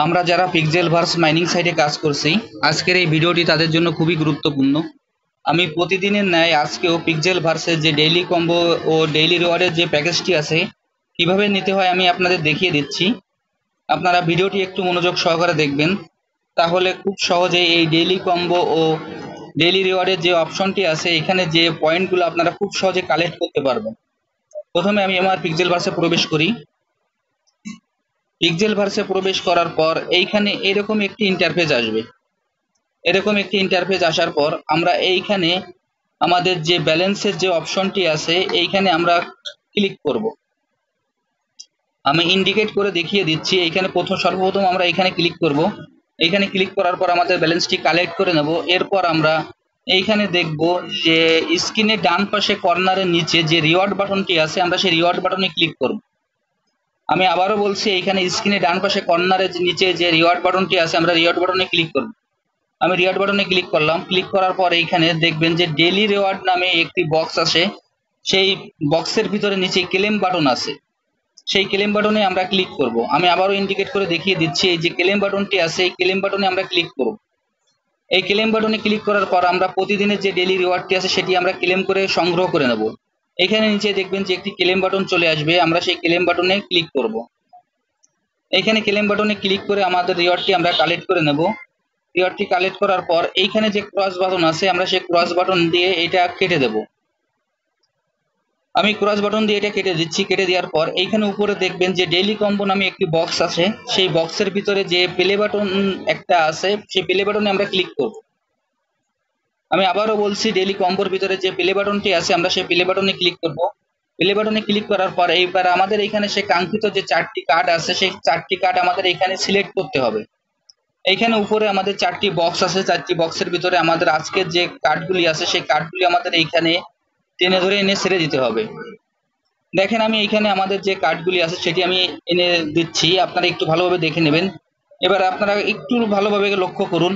আমরা যারা পিক্সেলভার্স মাইনিং সাইটে কাজ করছি, আজকের এই ভিডিওটি তাদের জন্য খুবই গুরুত্বপূর্ণ। আমি প্রতিদিনের ন্যায় আজকেও পিক্সেলভার্সের যে ডেইলি কম্বো ও ডেইলি রিওয়ার্ডের যে প্যাকেজটি আছে কিভাবে নিতে হয় আমি আপনাদের দেখিয়ে দিচ্ছি। আপনারা ভিডিওটি একটু মনোযোগ সহকারে দেখবেন, তাহলে খুব সহজেই এই ডেইলি কম্বো ও ডেইলি রিওয়ার্ডের যে অপশনটি আছে এখানে যে পয়েন্টগুলো আপনারা খুব সহজে কালেক্ট করতে পারবেন। প্রথমে আমি আমার পিক্সেলভার্সে প্রবেশ করি। পিক্সেলভার্সে প্রবেশ করার পর এইখানে এরকম একটি ইন্টারফেস আসবে। এরকম একটি ইন্টারফেস আসার পর আমরা এইখানে আমাদের যে ব্যালেন্সের যে অপশনটি আছে এইখানে আমরা ক্লিক করব। আমি ইন্ডিকেট করে দেখিয়ে দিচ্ছি। এইখানে সর্বপ্রথম আমরা এখানে ক্লিক করব। এইখানে ক্লিক করার পর আমাদের ব্যালেন্সটি কালেক্ট করে নেব। এরপর আমরা এইখানে দেখব যে স্ক্রিনের ডান পাশে কর্নারের নিচে যে রিওয়ার্ড বাটনটি আছে আমরা সেই রিওয়ার্ড বাটনে ক্লিক করব। আমি আবারও বলছি, এইখানে স্ক্রিনে ডান পাশে কর্নারের নিচে যে রিওয়ার্ড বাটনটি আছে আমরা রিওয়ার্ড বাটনে ক্লিক করব। আমি রিওয়ার্ড বাটনে ক্লিক করলাম। ক্লিক করার পর এইখানে দেখবেন যে ডেইলি রিওয়ার্ড নামে একটি বক্স আছে। সেই বক্সের ভিতরে নিচে ক্লেম বাটন আছে। সেই ক্লেম বাটনে আমরা ক্লিক করব। আমি আবারও ইন্ডিকেট করে দেখিয়ে দিচ্ছি, এই যে ক্লেম বাটনটি আছে এই ক্লেম বাটনে আমরা ক্লিক করব। এই ক্লেম বাটনে ক্লিক করার পর আমরা প্রতিদিনের যে ডেইলি রিওয়ার্ডটি আছে সেটি আমরা ক্লেম করে সংগ্রহ করে নেব। এখানে নিচে দেখবেন যে একটি ক্লেম বাটন চলে আসবে, আমরা সেই ক্লেম বাটনে ক্লিক করব। এইখানে ক্লেম বাটনে ক্লিক করে আমাদের রিওয়ার্ডটি আমরা কালেক্ট করে নেব। রিওয়ার্ডটি কালেক্ট করার পর এইখানে যে ক্রস বাটন আছে আমরা সেই ক্রস বাটন দিয়ে এটা কেটে দেব। আমি ক্রস বাটন দিয়ে এটা কেটে দিচ্ছি। কেটে দেওয়ার পর এইখানে উপরে দেখবেন যে ডেইলি কম্বো নামে একটি বক্স আছে। সেই বক্সের ভিতরে যে প্লে বাটন একটা আছে সেই প্লে বাটনে আমরা ক্লিক করব। আমি আবারও বলছি, ডেইলি কম্বোর ভিতরে যে প্লে বাটনটি আছে আমরা সেই প্লে বাটনে ক্লিক করব। প্লে বাটনে ক্লিক করার পর এইবার আমাদের এইখানে সেই কাঙ্ক্ষিত যে 4টি কার্ড আছে সেই 4টি কার্ড আমাদের এখানে সিলেক্ট করতে হবে। এইখানে উপরে আমাদের 4টি বক্স আছে। 4টি বক্সের ভিতরে আমাদের আজকের যে কার্ডগুলি আছে সেই কার্ডগুলি আমাদের এইখানে টেনে ধরে এনে ছেড়ে দিতে হবে। দেখেন আমি এইখানে আমাদের যে কার্ডগুলি আছে সেটি আমি এনে দিচ্ছি, আপনারা একটু ভালোভাবে দেখে নেবেন। এবার আপনারা একটু ভালোভাবে লক্ষ্য করুন,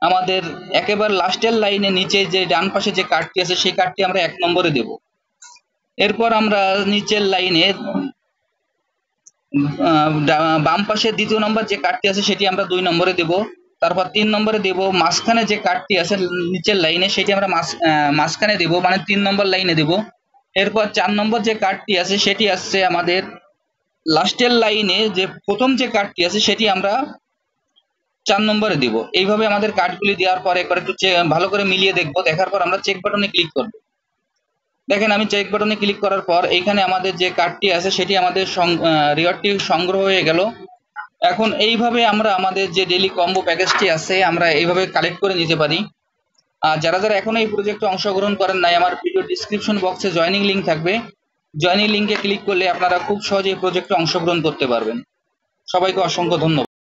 আমাদের একেবারে লাস্টের লাইনে নিচে যে ডান পাশে যে কার্ডটি আছে সেই কার্ডটি আমরা 1 নম্বরে দেব। এরপর আমরা নিচের লাইনে বাম পাশে 2য় নম্বর যে কার্ডটি আছে সেটি আমরা 2 নম্বরে দেব। তারপর 3 নম্বরে দেব। মাঝখানে যে কার্ডটি আছে নিচের লাইনে সেটি আমরা মাঝখানে দেব, মানে 3 নম্বর লাইনে দেব। এরপর 4 নম্বর যে কার্ডটি আছে সেটি আসছে আমাদের লাস্টের লাইনে যে প্রথম যে কার্ডটি আছে সেটি আমরা 4 নম্বরে দেব। এইভাবে আমাদের কার্ডগুলি দেওয়ার পর একবার একটু ভালো করে মিলিয়ে দেখব। দেখার পর আমরা চেক বাটনে ক্লিক করব। দেখেন আমি চেক বাটনে ক্লিক করার পর এইখানে আমাদের যে কার্ডটি আছে সেটি আমাদের রিওয়ার্ডটি সংগ্রহ হয়ে গেল। এখন এইভাবে আমরা আমাদের যে ডেইলি কম্বো প্যাকেজটি আছে আমরা এইভাবে কালেক্ট করে নিতে পারি। আর যারা যারা এখনো এই প্রজেক্টে অংশগ্রহণ করেন নাই, আমার ভিডিও ডিসক্রিপশন বক্সে জয়েনিং লিঙ্ক থাকবে। জয়েনিং লিঙ্কে ক্লিক করলে আপনারা খুব সহজে এই প্রজেক্টে অংশগ্রহণ করতে পারবেন। সবাইকে অসংখ্য ধন্যবাদ।